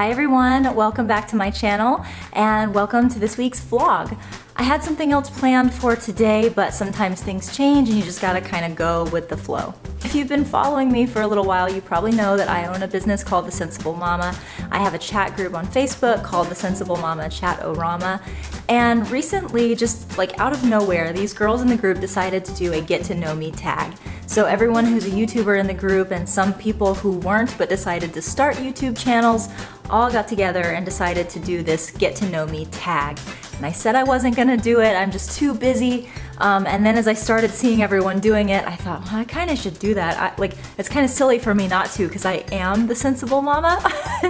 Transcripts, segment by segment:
Hi everyone, welcome back to my channel and welcome to this week's vlog. I had something else planned for today, but sometimes things change and you just gotta kind of go with the flow. If you've been following me for a little while, you probably know that I own a business called the Sensible Mama. I have a chat group on Facebook called the Sensible Mama Chat-O-Rama. And recently, just like out of nowhere, these girls in the group decided to do a get to know me tag. So everyone who's a YouTuber in the group and some people who weren't but decided to start YouTube channels all got together and decided to do this get to know me tag. And I said I wasn't gonna do it, I'm just too busy. And then as I started seeing everyone doing it, I thought, well, I kind of should do that. It's kind of silly for me not to because I am the Sensible Mama.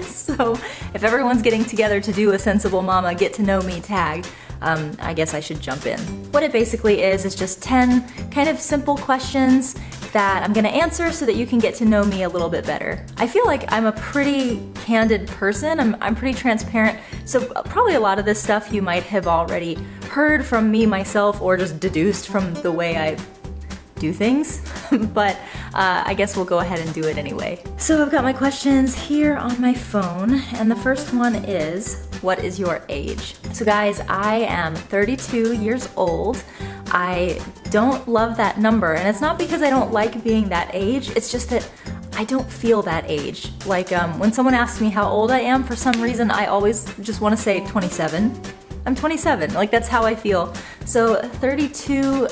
So if everyone's getting together to do a Sensible Mama get to know me tag, I guess I should jump in. What it basically is just 10 kind of simple questions that I'm gonna answer so that you can get to know me a little bit better. I feel like I'm a pretty candid person, I'm pretty transparent, so probably a lot of this stuff you might have already heard from me myself or just deduced from the way I do things, but I guess we'll go ahead and do it anyway. So I've got my questions here on my phone, and the first one is, what is your age? So guys, I am 32 years old. I don't love that number, and it's not because I don't like being that age, it's just that I don't feel that age. Like when someone asks me how old I am, for some reason I always just want to say 27. I'm 27, like that's how I feel. So 32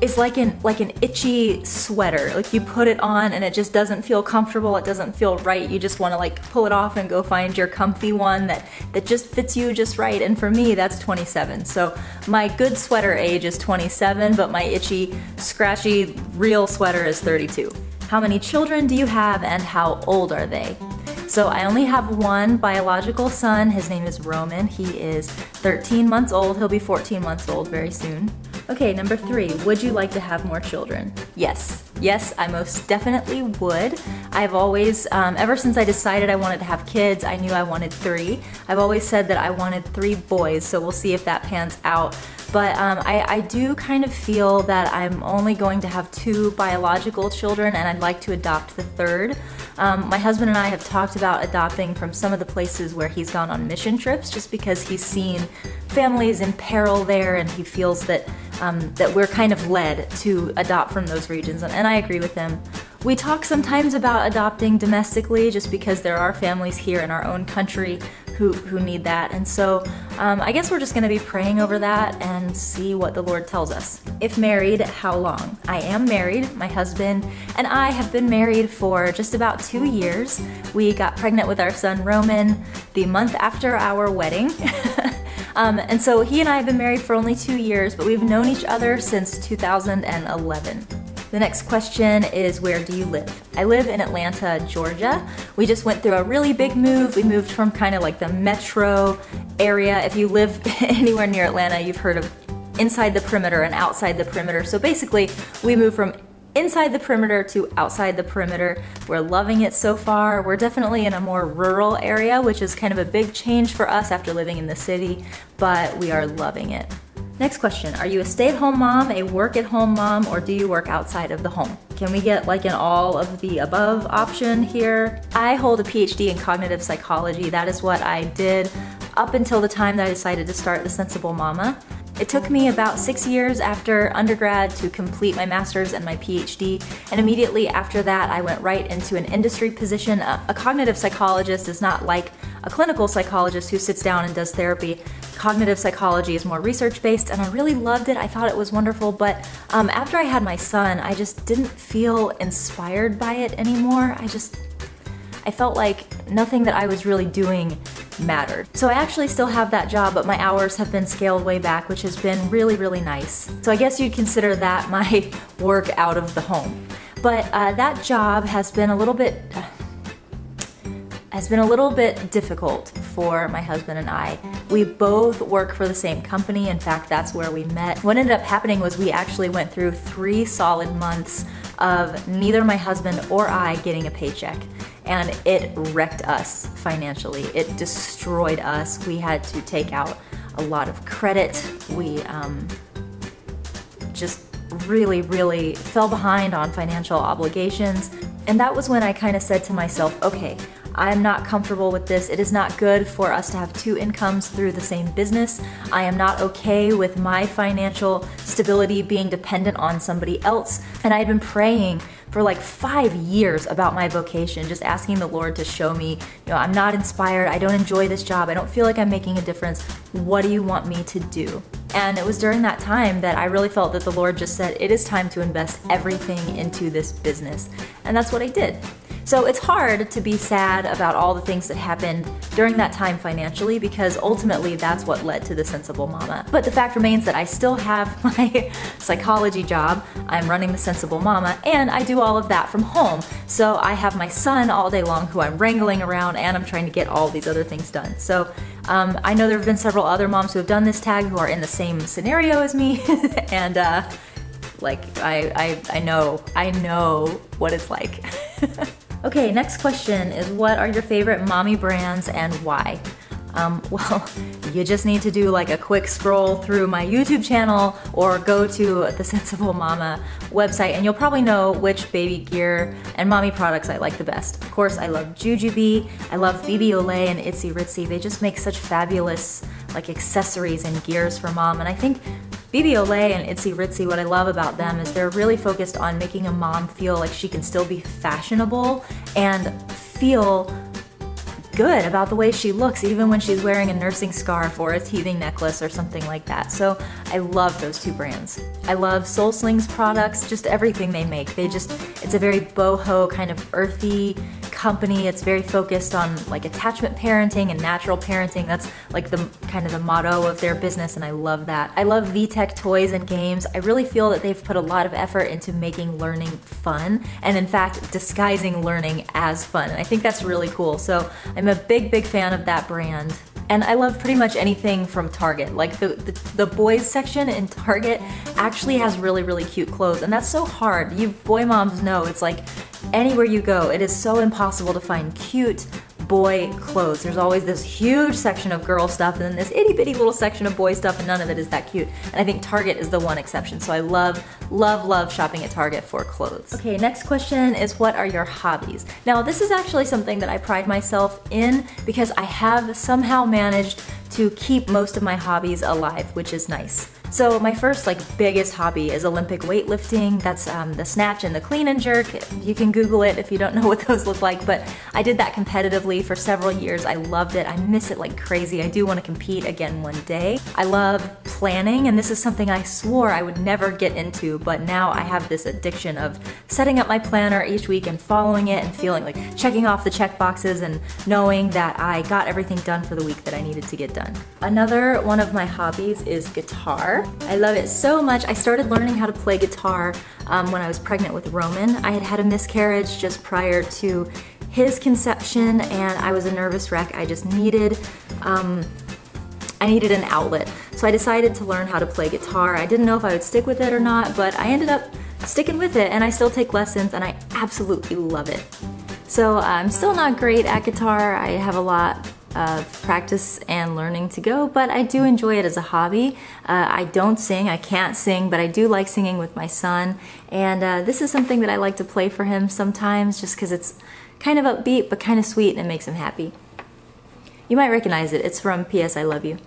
is like an itchy sweater. Like you put it on and it just doesn't feel comfortable, it doesn't feel right. You just want to like pull it off and go find your comfy one that just fits you just right. And for me, that's 27. So my good sweater age is 27, but my itchy, scratchy, real sweater is 32. How many children do you have and how old are they? So I only have one biological son. His name is Roman. He is 13 months old. He'll be 14 months old very soon. Okay, number 3, would you like to have more children? Yes. Yes, I most definitely would. I've always, ever since I decided I wanted to have kids, I knew I wanted 3. I've always said that I wanted 3 boys, so we'll see if that pans out. But I do kind of feel that I'm only going to have 2 biological children and I'd like to adopt the 3rd. My husband and I have talked about adopting from some of the places where he's gone on mission trips just because he's seen families in peril there and he feels that that we're kind of led to adopt from those regions, and I agree with him. We talk sometimes about adopting domestically just because there are families here in our own country who need that, and so I guess we're just going to be praying over that and see what the Lord tells us. If married, how long? I am married. My husband and I have been married for just about 2 years. We got pregnant with our son Roman the month after our wedding. And so he and I have been married for only 2 years, but we've known each other since 2011. The next question is, where do you live? I live in Atlanta, Georgia. We just went through a really big move. We moved from kind of like the metro area. If you live anywhere near Atlanta, you've heard of inside the perimeter and outside the perimeter. So basically, we moved from inside the perimeter to outside the perimeter. We're loving it so far. We're definitely in a more rural area, which is kind of a big change for us after living in the city, but we are loving it. Next question, are you a stay-at-home mom, a work-at-home mom, or do you work outside of the home? Can we get like an all of the above option here? I hold a PhD in cognitive psychology. That is what I did up until the time that I decided to start the Sensible Mama. It took me about 6 years after undergrad to complete my master's and my PhD, and immediately after that I went right into an industry position. A cognitive psychologist is not like a clinical psychologist who sits down and does therapy. Cognitive psychology is more research-based, and I really loved it. I thought it was wonderful, but after I had my son, I just didn't feel inspired by it anymore. I felt like nothing that I was really doing mattered. So I actually still have that job, but my hours have been scaled way back, which has been really, really nice. So I guess you'd consider that my work out of the home. But that job has been a little bit difficult for my husband and I. We both work for the same company. In fact, that's where we met. What ended up happening was we actually went through 3 solid months of neither my husband or I getting a paycheck. And it wrecked us financially. It destroyed us. We had to take out a lot of credit. We just really, really fell behind on financial obligations. And that was when I kind of said to myself, okay, I'm not comfortable with this. It is not good for us to have two incomes through the same business. I am not okay with my financial stability being dependent on somebody else. And I had been praying for like 5 years about my vocation, just asking the Lord to show me, I'm not inspired, I don't enjoy this job, I don't feel like I'm making a difference. What do you want me to do? And it was during that time that I really felt that the Lord just said, it is time to invest everything into this business. And that's what I did. So it's hard to be sad about all the things that happened during that time financially, because ultimately that's what led to the Sensible Mama. But the fact remains that I still have my psychology job, I'm running the Sensible Mama, and I do all of that from home. So I have my son all day long who I'm wrangling around, and I'm trying to get all these other things done. So I know there have been several other moms who have done this tag who are in the same scenario as me, and like I know what it's like. Okay, next question is, what are your favorite mommy brands and why? Well, you just need to do like a quick scroll through my YouTube channel or go to the Sensible Mama website and you'll probably know which baby gear and mommy products I like the best. Of course, I love Jujubee, I love BB Olay and Itsy Ritsy. They just make such fabulous like accessories and gears for mom, and I think BB Olay and Itsy Ritsy, what I love about them is they're really focused on making a mom feel like she can still be fashionable and feel good about the way she looks, even when she's wearing a nursing scarf or a teething necklace or something like that. So I love those two brands. I love Soul Sling's products, just everything they make. It's a very boho kind of earthy company. It's very focused on like attachment parenting and natural parenting. That's like the kind of the motto of their business, and I love that. I love VTech toys and games. I really feel that they've put a lot of effort into making learning fun, and in fact disguising learning as fun. And I think that's really cool. So I'm a big fan of that brand. And I love pretty much anything from Target. Like the boys section in Target actually has really cute clothes, and that's so hard. You boy moms know it's like anywhere you go, it is so impossible to find cute boy clothes. There's always this huge section of girl stuff and then this itty bitty little section of boy stuff, and none of it is that cute. And I think Target is the one exception. So I love shopping at Target for clothes. Okay, next question is, what are your hobbies? Now this is actually something that I pride myself in because I have somehow managed to keep most of my hobbies alive, which is nice. So my first biggest hobby is Olympic weightlifting. That's the snatch and the clean and jerk. You can Google it if you don't know what those look like, but I did that competitively for several years. I loved it. I miss it like crazy. I do want to compete again one day. I love planning, and this is something I swore I would never get into, but now I have this addiction of setting up my planner each week and following it and feeling like checking off the check boxes and knowing that I got everything done for the week that I needed to get done. Another one of my hobbies is guitar. I love it so much. I started learning how to play guitar when I was pregnant with Roman. I had had a miscarriage just prior to his conception, and I was a nervous wreck. I just needed I needed an outlet. So I decided to learn how to play guitar. I didn't know if I would stick with it or not, but I ended up sticking with it, and I still take lessons, and I absolutely love it. So I'm still not great at guitar. I have a lot of practice and learning to go, but I do enjoy it as a hobby. I don't sing, I can't sing, but I do like singing with my son, and this is something that I like to play for him sometimes just because it's kind of upbeat but kind of sweet and it makes him happy. You might recognize it. It's from P.S. I Love You.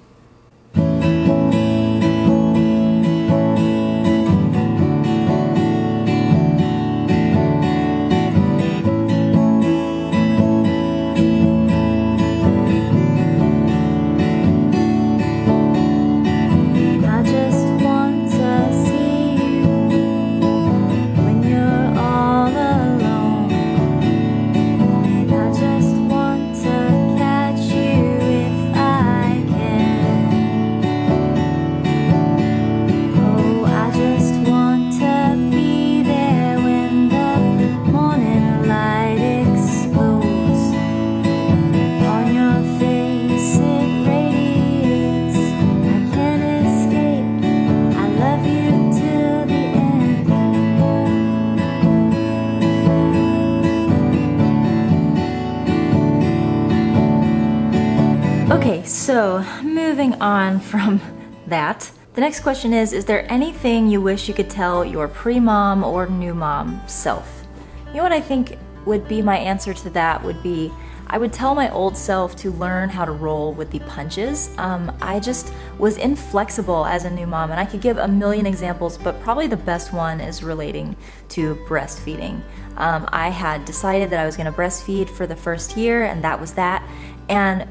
Okay, so moving on from that, the next question is there anything you wish you could tell your pre-mom or new mom self? You know what I think would be my answer to that would be, I would tell my old self to learn how to roll with the punches. I just was inflexible as a new mom, and I could give a million examples, but probably the best one is relating to breastfeeding. I had decided that I was going to breastfeed for the first year, and that was that. And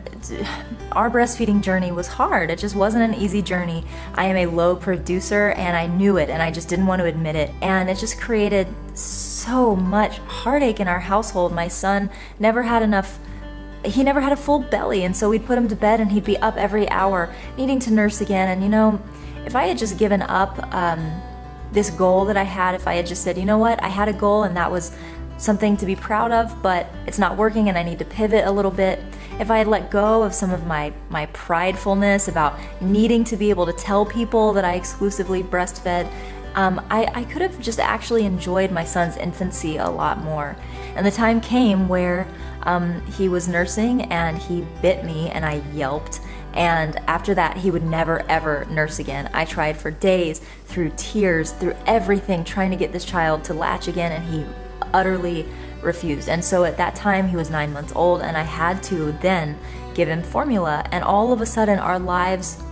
our breastfeeding journey was hard. It just wasn't an easy journey. I am a low producer, and I knew it, and I just didn't want to admit it. And it just created so much heartache in our household. My son never had enough. He never had a full belly, and so we'd put him to bed and he'd be up every hour needing to nurse again. And you know, if I had just given up this goal that I had, if I had just said, you know what, I had a goal and that was something to be proud of, but it's not working and I need to pivot a little bit. If I had let go of some of my pridefulness about needing to be able to tell people that I exclusively breastfed, I could have just actually enjoyed my son's infancy a lot more. And the time came where he was nursing and he bit me and I yelped. And after that, he would never ever nurse again. I tried for days, through tears, through everything, trying to get this child to latch again, and he utterly refused. And so at that time, he was 9 months old, and I had to then give him formula. And all of a sudden, our lives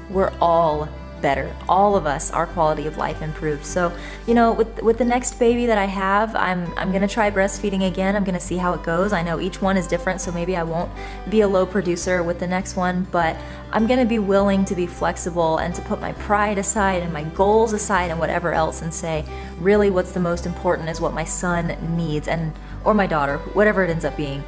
were all better. All of us, our quality of life improved. So, you know, with the next baby that I have, I'm gonna try breastfeeding again. I'm gonna see how it goes. I know each one is different, so maybe I won't be a low producer with the next one, but I'm gonna be willing to be flexible and to put my pride aside and my goals aside and whatever else, and say, really what's the most important is what my son needs, and or my daughter, whatever it ends up being.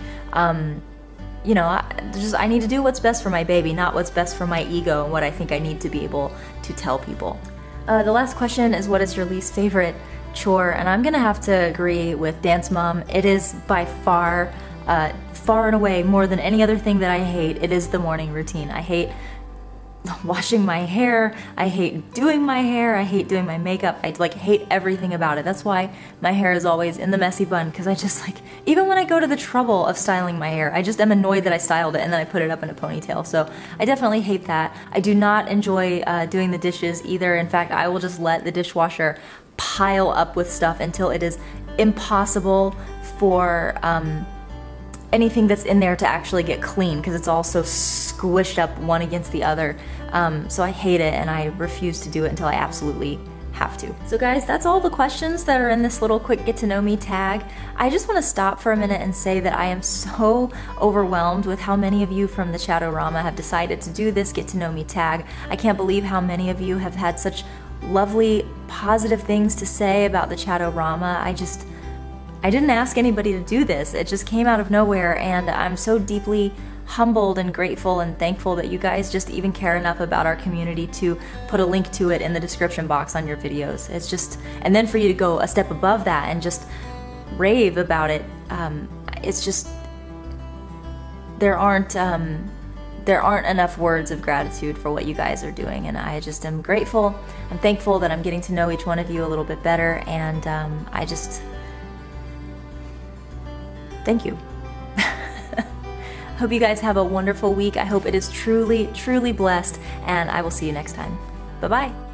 You know, I need to do what's best for my baby, not what's best for my ego and what I think I need to be able to tell people. The last question is, what is your least favorite chore? And I'm gonna have to agree with Dance Mom. It is by far, far and away more than any other thing that I hate. It is the morning routine. I hate washing my hair, I hate doing my hair, I hate doing my makeup, I like hate everything about it. That's why my hair is always in the messy bun, because I just like, even when I go to the trouble of styling my hair, I just am annoyed that I styled it and then I put it up in a ponytail. So I definitely hate that. I do not enjoy doing the dishes either. In fact, I will just let the dishwasher pile up with stuff until it is impossible for anything that's in there to actually get clean, because it's all so squished up one against the other. So I hate it, and I refuse to do it until I absolutely have to. So guys, that's all the questions that are in this little quick get to know me tag. I just want to stop for a minute and say that I am so overwhelmed with how many of you from the Chat-O-Rama have decided to do this get to know me tag. I can't believe how many of you have had such lovely, positive things to say about the Chat-O-Rama. I didn't ask anybody to do this. It just came out of nowhere, and I'm so deeply humbled and grateful and thankful that you guys just even care enough about our community to put a link to it in the description box on your videos. It's just, and then for you to go a step above that and just rave about it, it's just, there aren't enough words of gratitude for what you guys are doing, and I just am grateful. I'm thankful that I'm getting to know each one of you a little bit better, and thank you. Hope you guys have a wonderful week. I hope it is truly, truly blessed, and I will see you next time. Bye-bye.